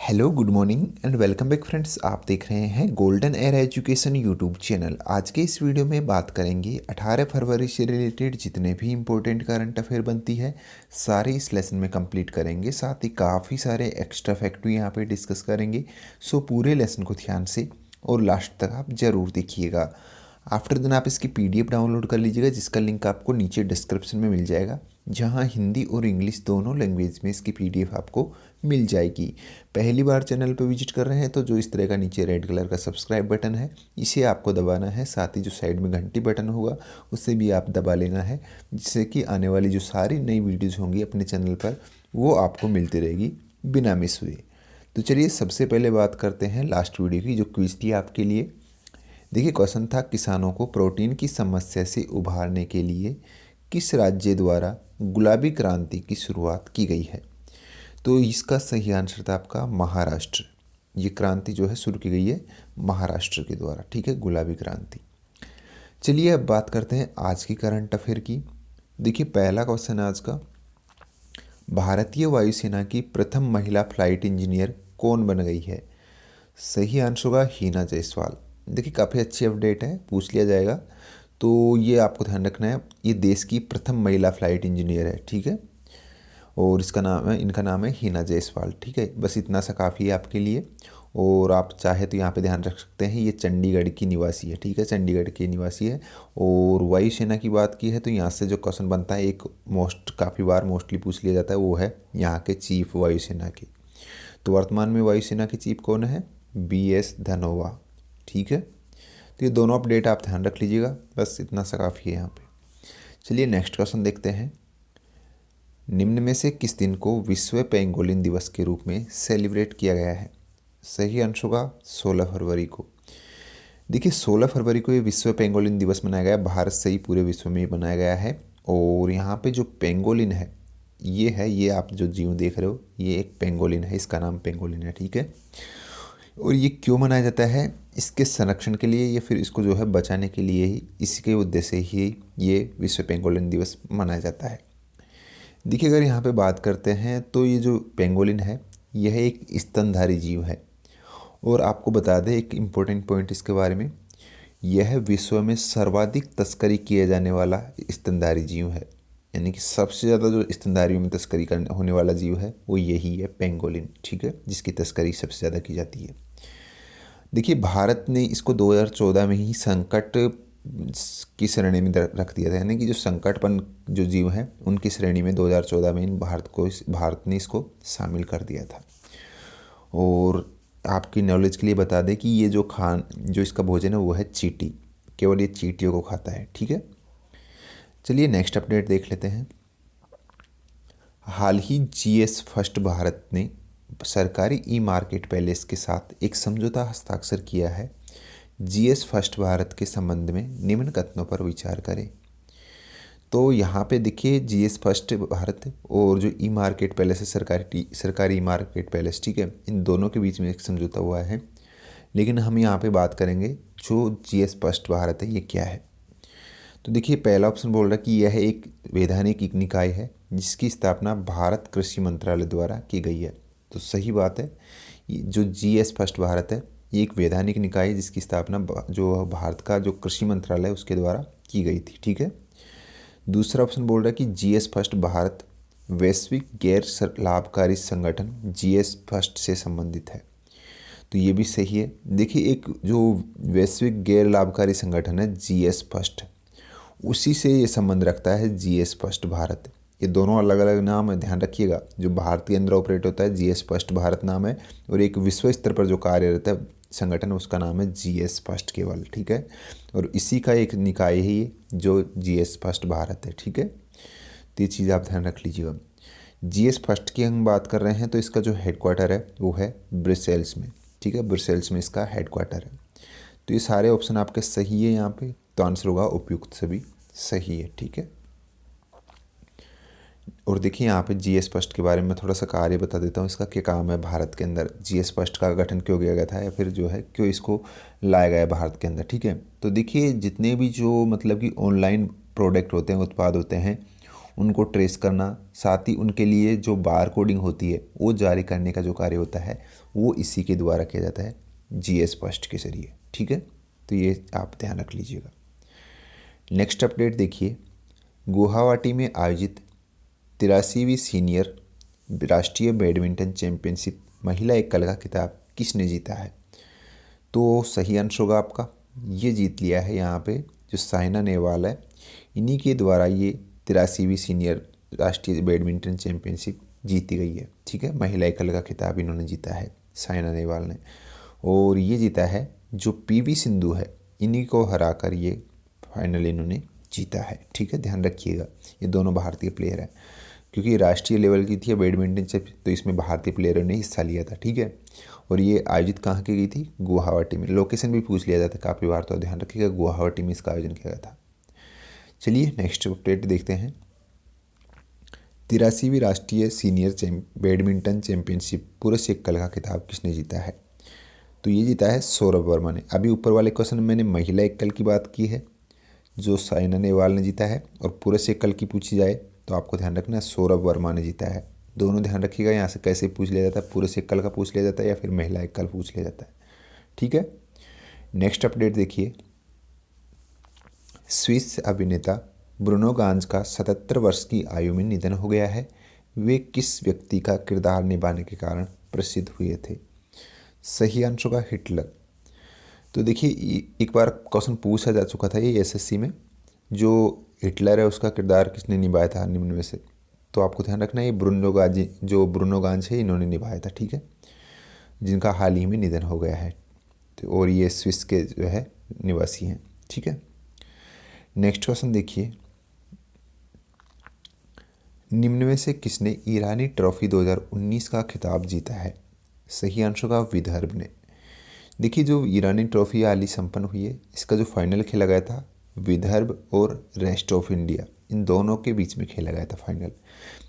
Hello good morning and welcome back friends. आप देख रहे हैं golden air education YouTube channel. आज के इस वीडियो में बात करेंगे 18 फरवरी से रिलेटेड जितने भी इम्पोर्टेंट करंट अफेयर बनती है सारे इस लेसन में कंप्लीट करेंगे। साथ ही काफ़ी सारे एक्स्ट्रा फैक्ट भी यहाँ पे डिस्कस करेंगे। सो पूरे लेसन को ध्यान से और लास्ट तक आप ज़रूर देखिएगा। आफ्टर देन आप इसकी पीडीएफ डाउनलोड कर लीजिएगा जिसका लिंक आपको नीचे डिस्क्रिप्शन में मिल जाएगा, जहां हिंदी और इंग्लिश दोनों लैंग्वेज में इसकी पीडीएफ आपको मिल जाएगी। पहली बार चैनल पर विजिट कर रहे हैं तो जो इस तरह का नीचे रेड कलर का सब्सक्राइब बटन है इसे आपको दबाना है। साथ ही जो साइड में घंटी बटन होगा उसे भी आप दबा लेना है, जिससे कि आने वाली जो सारी नई वीडियोज़ होंगी अपने चैनल पर वो आपको मिलती रहेगी बिना मिस हुए। तो चलिए सबसे पहले बात करते हैं लास्ट वीडियो की जो क्विज थी आपके लिए। देखिए क्वेश्चन था, किसानों को प्रोटीन की समस्या से उभारने के लिए किस राज्य द्वारा गुलाबी क्रांति की शुरुआत की गई है? तो इसका सही आंसर था आपका महाराष्ट्र। ये क्रांति जो है शुरू की गई है महाराष्ट्र के द्वारा, ठीक है, गुलाबी क्रांति। चलिए अब बात करते हैं आज की करंट अफेयर की। देखिए पहला क्वेश्चन है आज का, भारतीय वायुसेना की प्रथम महिला फ्लाइट इंजीनियर कौन बन गई है? सही आंसर होगा हीना जायसवाल। देखिए काफ़ी अच्छी अपडेट है, पूछ लिया जाएगा तो ये आपको ध्यान रखना है। ये देश की प्रथम महिला फ्लाइट इंजीनियर है, ठीक है, और इनका नाम है हीना जायसवाल, ठीक है। बस इतना सा काफ़ी है आपके लिए। और आप चाहे तो यहाँ पे ध्यान रख सकते हैं ये चंडीगढ़ की निवासी है, ठीक है, चंडीगढ़ की निवासी है। और वायुसेना की बात की है तो यहाँ से जो क्वेश्चन बनता है एक काफ़ी बार मोस्टली पूछ लिया जाता है, वो है यहाँ के चीफ वायुसेना के। तो वर्तमान में वायुसेना के चीफ कौन है? BS धनोवा, ठीक है। तो ये दोनों अपडेट आप ध्यान रख लीजिएगा, बस इतना सा काफ़ी है यहाँ पे। चलिए नेक्स्ट क्वेश्चन देखते हैं। निम्न में से किस दिन को विश्व पेंगोलिन दिवस के रूप में सेलिब्रेट किया गया है? सही आंसर होगा 16 फरवरी को। देखिए 16 फरवरी को ये विश्व पेंगोलिन दिवस मनाया गया, भारत से ही पूरे विश्व में मनाया गया है। और यहाँ पे जो पेंगोलिन है ये आप जो जीव देख रहे हो ये एक पेंगोलिन है, इसका नाम पेंगोलिन है, ठीक है। और ये क्यों मनाया जाता है? इसके संरक्षण के लिए या फिर इसको जो है बचाने के लिए ही, इसके उद्देश्य ही ये विश्व पेंगोलिन दिवस मनाया जाता है। देखिए अगर यहाँ पे बात करते हैं तो ये जो पेंगोलिन है यह एक स्तनधारी जीव है। और आपको बता दें एक इम्पोर्टेंट पॉइंट इसके बारे में, यह विश्व में सर्वाधिक तस्करी किया जाने वाला स्तनधारी जीव है। यानी कि सबसे ज़्यादा जो स्तनधारियों में तस्करी होने वाला जीव है वो यही है पेंगोलिन, ठीक है, जिसकी तस्करी सबसे ज़्यादा की जाती है। देखिए भारत ने इसको 2014 में ही संकट की श्रेणी में रख दिया था, यानी कि जो संकटपन जो जीव हैं उनकी श्रेणी में 2014 में भारत ने इसको शामिल कर दिया था। और आपकी नॉलेज के लिए बता दें कि ये जो इसका भोजन है वो है चींटी, केवल ये चींटियों को खाता है, ठीक है। चलिए नेक्स्ट अपडेट देख लेते हैं। हाल ही GS फर्स्ट भारत ने सरकारी ई मार्केट पैलेस के साथ एक समझौता हस्ताक्षर किया है। GS फर्स्ट भारत के संबंध में निम्न कथनों पर विचार करें। तो यहाँ पे देखिए GS फर्स्ट भारत और जो ई मार्केट पैलेस है सरकारी ई मार्केट पैलेस, ठीक है, इन दोनों के बीच में एक समझौता हुआ है। लेकिन हम यहाँ पे बात करेंगे जो GS फर्स्ट भारत है ये क्या है। तो देखिए पहला ऑप्शन बोल रहा है कि यह एक वैधानिक निकाय है जिसकी स्थापना भारत कृषि मंत्रालय द्वारा की गई है। तो सही बात है, जो GS फर्स्ट भारत है ये एक वैधानिक निकाय है जिसकी स्थापना जो भारत का जो कृषि मंत्रालय है उसके द्वारा की गई थी, ठीक है। दूसरा ऑप्शन बोल रहा है कि GS फर्स्ट भारत वैश्विक गैर लाभकारी संगठन GS फर्स्ट से संबंधित है। तो ये भी सही है। देखिए एक जो वैश्विक गैर लाभकारी संगठन है GS फर्स्ट, उसी से ये संबंध रखता है GS फर्स्ट भारत। ये दोनों अलग अलग नाम है, ध्यान रखिएगा। जो भारत के अंदर ऑपरेट होता है GS फर्स्ट भारत नाम है, और एक विश्व स्तर पर जो कार्यरत है संगठन उसका नाम है GS फर्स्ट केवल, ठीक है। और इसी का एक निकाय है ये जो GS फर्स्ट भारत है, ठीक है। तो ये चीज़ आप ध्यान रख लीजिएगा। GS फर्स्ट की हम बात कर रहे हैं तो इसका जो हेडक्वार्टर है वो है ब्रसेल्स में, ठीक है, ब्रसेल्स में इसका हेडक्वार्टर है। तो ये सारे ऑप्शन आपके सही है यहाँ पे, तो आंसर होगा उपयुक्त सभी सही है, ठीक है। और देखिए यहाँ पे GS फर्स्ट के बारे में थोड़ा सा कार्य बता देता हूँ, इसका क्या काम है भारत के अंदर, GS फर्स्ट का गठन क्यों किया गया था या फिर जो है क्यों इसको लाया गया है भारत के अंदर, ठीक है। तो देखिए जितने भी जो मतलब कि ऑनलाइन प्रोडक्ट होते हैं, उत्पाद होते हैं, उनको ट्रेस करना, साथ ही उनके लिए जो बार कोडिंग होती है वो जारी करने का जो कार्य होता है वो इसी के द्वारा किया जाता है, जीएस फर्स्ट के जरिए। ठीक है, तो ये आप ध्यान रख लीजिएगा। नेक्स्ट अपडेट देखिए, गुवाहाटी में आयोजित 83वीं सीनियर राष्ट्रीय बैडमिंटन चैंपियनशिप महिला एकल का खिताब किसने जीता है? तो सही आंसर होगा आपका, ये जीत लिया है यहाँ पे जो साइना नेहवाल है, इन्हीं के द्वारा ये 83वीं सीनियर राष्ट्रीय बैडमिंटन चैंपियनशिप जीती गई है। ठीक है, महिला एकल का खिताब इन्होंने जीता है साइना नेहवाल ने, और ये जीता है जो पीवी सिंधु है, इन्हीं को हराकर ये फाइनल इन्होंने जीता है। ठीक है, ध्यान रखिएगा, ये दोनों भारतीय प्लेयर हैं, क्योंकि राष्ट्रीय लेवल की थी बैडमिंटन से, तो इसमें भारतीय प्लेयरों ने हिस्सा लिया था। ठीक है, और ये आयोजित कहाँ की गई थी? गुवाहाटी में। लोकेशन भी पूछ लिया जाता है काफ़ी बार, तो ध्यान रखिएगा गुवाहाटी में इसका आयोजन किया गया था। चलिए नेक्स्ट अपडेट देखते हैं। 83वीं राष्ट्रीय सीनियर बैडमिंटन चैंपियनशिप पुरुष एकल का खिताब किसने जीता है? तो ये जीता है सौरभ वर्मा ने। अभी ऊपर वाले क्वेश्चन में मैंने महिला एकल की बात की है जो साइना नेहवाल ने जीता है, और पुरुष एकल की पूछी जाए तो आपको ध्यान रखना है सौरभ वर्मा ने जीता है। दोनों ध्यान रखिएगा, यहाँ से कैसे पूछ लिया जाता है, पुरुष एकल का पूछ लिया जाता है या फिर महिला एकल पूछ लिया जाता है। ठीक है, नेक्स्ट अपडेट देखिए, स्विस अभिनेता ब्रूनो गांज का 77 वर्ष की आयु में निधन हो गया है। वे किस व्यक्ति का किरदार निभाने के कारण प्रसिद्ध हुए थे? सही आंसर होगा हिटलर। तो देखिए एक बार क्वेश्चन पूछा जा चुका था ये एसएससी में, जो हिटलर है उसका किरदार किसने निभाया था निम्न में से? तो आपको ध्यान रखना है ये ब्रूनो गांज है, इन्होंने निभाया था। ठीक है, जिनका हाल ही में निधन हो गया है, तो और ये स्विस के जो है निवासी हैं। ठीक है, नेक्स्ट क्वेश्चन देखिए, निम्न में से किसने ईरानी ट्रॉफी 2019 का खिताब जीता है? सही आंसर का विदर्भ ने। देखिए जो ईरानी ट्रॉफी हाल ही संपन्न हुई है, इसका जो फाइनल खेला गया था विदर्भ और रेस्ट ऑफ इंडिया, इन दोनों के बीच में खेला गया था फाइनल,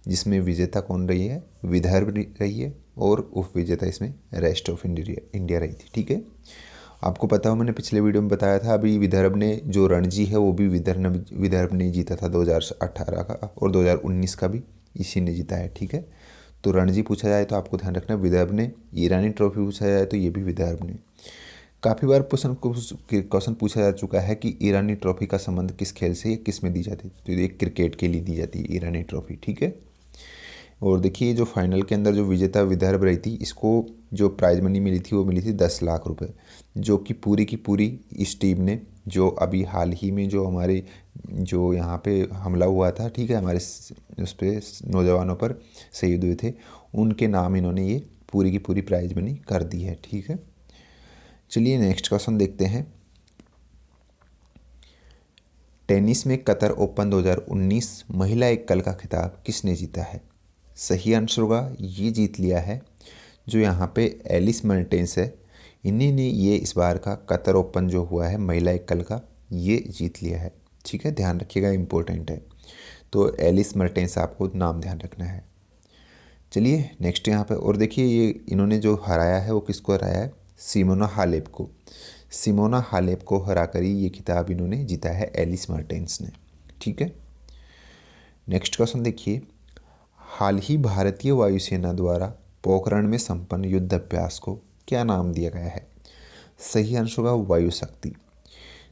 जिसमें विजेता कौन रही है? विदर्भ रही है, और उप विजेता इसमें रेस्ट ऑफ इंडिया रही थी। ठीक है, आपको पता हो मैंने पिछले वीडियो में बताया था, अभी विदर्भ ने जो रणजी है वो भी विदर्भ ने जीता था 2018 का, और 2019 का भी इसी ने जीता है। ठीक है, तो रणजी पूछा जाए तो आपको ध्यान रखना विदर्भ ने, ईरानी ट्रॉफी पूछा जाए तो ये भी विदर्भ ने। काफ़ी बार क्वेश्चन पूछा जा चुका है कि ईरानी ट्रॉफी का संबंध किस खेल से, किस में दी जाती है? तो ये क्रिकेट के लिए दी जाती है ईरानी ट्रॉफी। ठीक है, और देखिए जो फाइनल के अंदर जो विजेता विदर्भ रही थी, इसको जो प्राइज मनी मिली थी वो मिली थी 10 लाख रुपए, जो कि पूरी की पूरी इस टीम ने, जो अभी हाल ही में जो हमारे जो यहाँ पे हमला हुआ था, ठीक है, हमारे उस पर नौजवानों पर शहीद हुए थे, उनके नाम इन्होंने ये पूरी की पूरी प्राइज मनी कर दी है। ठीक है, चलिए नेक्स्ट क्वेश्चन देखते हैं। टेनिस में कतर ओपन 2019 महिला एकल का खिताब किसने जीता है? सही आंसर होगा, ये जीत लिया है जो यहाँ पे एलिस मर्टेंस है, इन्हीं ने ये इस बार का कतर ओपन जो हुआ है महिला एकल का, ये जीत लिया है। ठीक है, ध्यान रखिएगा, इम्पोर्टेंट है, तो एलिस मर्टेंस आपको नाम ध्यान रखना है। चलिए नेक्स्ट यहाँ पे और देखिए, ये इन्होंने जो हराया है वो किसको हराया है? सिमोना हालेप को। सिमोना हालेप को हराकर ही ये खिताब इन्होंने जीता है एलिस मर्टेंस ने। ठीक है, नेक्स्ट क्वेश्चन देखिए, हाल ही भारतीय वायुसेना द्वारा पोखरण में संपन्न युद्ध अभ्यास को क्या नाम दिया गया है? सही आंसर होगा वायु शक्ति।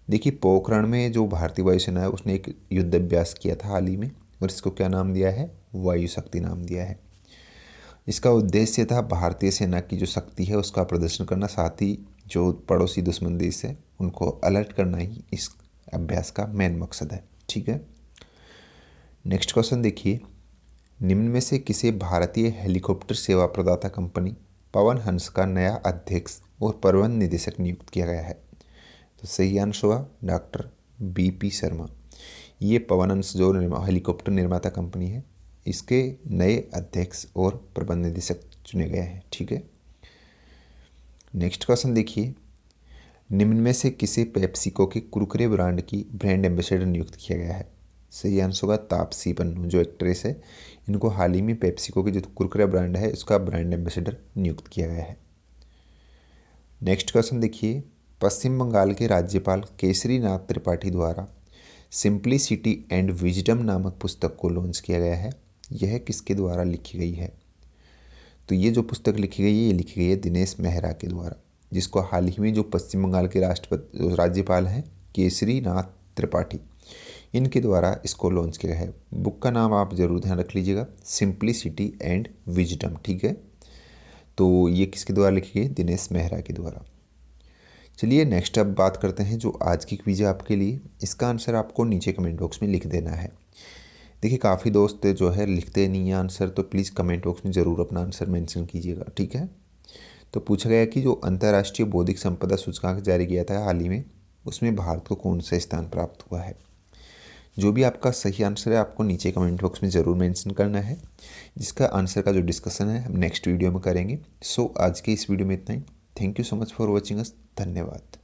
देखिए पोखरण में जो भारतीय वायुसेना है उसने एक युद्ध अभ्यास किया था हाल ही में, और इसको क्या नाम दिया है? वायु शक्ति नाम दिया है। इसका उद्देश्य था भारतीय सेना की जो शक्ति है उसका प्रदर्शन करना, साथ ही जो पड़ोसी दुश्मन देश है उनको अलर्ट करना ही इस अभ्यास का मेन मकसद है। ठीक है, नेक्स्ट क्वेश्चन देखिए, निम्न में से किसे भारतीय हेलीकॉप्टर सेवा प्रदाता कंपनी पवन हंस का नया अध्यक्ष और प्रबंध निदेशक नियुक्त किया गया है? तो सही आंसर होगा डॉक्टर बीपी शर्मा। ये पवन हंस जो हेलीकॉप्टर निर्माता कंपनी है, इसके नए अध्यक्ष और प्रबंध निदेशक चुने गए हैं। ठीक है, नेक्स्ट क्वेश्चन देखिए, निम्न में से किसे पेप्सिको के कुरकुरे ब्रांड की ब्रांड एम्बेसडर नियुक्त किया गया है? सही आंसर होगा तापसी पन्नू, जो एक्ट्रेस है, इनको हाल ही में पेप्सिको की जो कुरकुरे ब्रांड है उसका ब्रांड एम्बेसडर नियुक्त किया गया है। नेक्स्ट क्वेश्चन देखिए, पश्चिम बंगाल के राज्यपाल केसरी नाथ त्रिपाठी द्वारा सिंप्लिसिटी एंड विजडम नामक पुस्तक को लॉन्च किया गया है। यह किसके द्वारा लिखी गई है? तो ये जो पुस्तक लिखी गई है ये लिखी गई है दिनेश मेहरा के द्वारा, जिसको हाल ही में जो पश्चिम बंगाल के राज्यपाल हैं केसरी नाथ त्रिपाठी, इनके द्वारा इसको लॉन्च किया है। बुक का नाम आप जरूर ध्यान रख लीजिएगा, सिंप्लिसिटी एंड विजडम। ठीक है, तो ये किसके द्वारा लिखी गई? दिनेश मेहरा के द्वारा। चलिए नेक्स्ट अब बात करते हैं जो आज की क्विज है आपके लिए। इसका आंसर आपको नीचे कमेंट बॉक्स में लिख देना है। देखिए काफ़ी दोस्त जो है लिखते नहीं हैं आंसर, तो प्लीज़ कमेंट बॉक्स में ज़रूर अपना आंसर मेंशन कीजिएगा। ठीक है, तो पूछा गया कि जो अंतर्राष्ट्रीय बौद्धिक संपदा सूचकांक जारी किया था हाल ही में, उसमें भारत को कौन सा स्थान प्राप्त हुआ है? जो भी आपका सही आंसर है आपको नीचे कमेंट बॉक्स में ज़रूर मेंशन करना है, जिसका आंसर का जो डिस्कशन है हम नेक्स्ट वीडियो में करेंगे। सो आज के इस वीडियो में इतना ही। Thank you so much for watching us. धन्यवाद।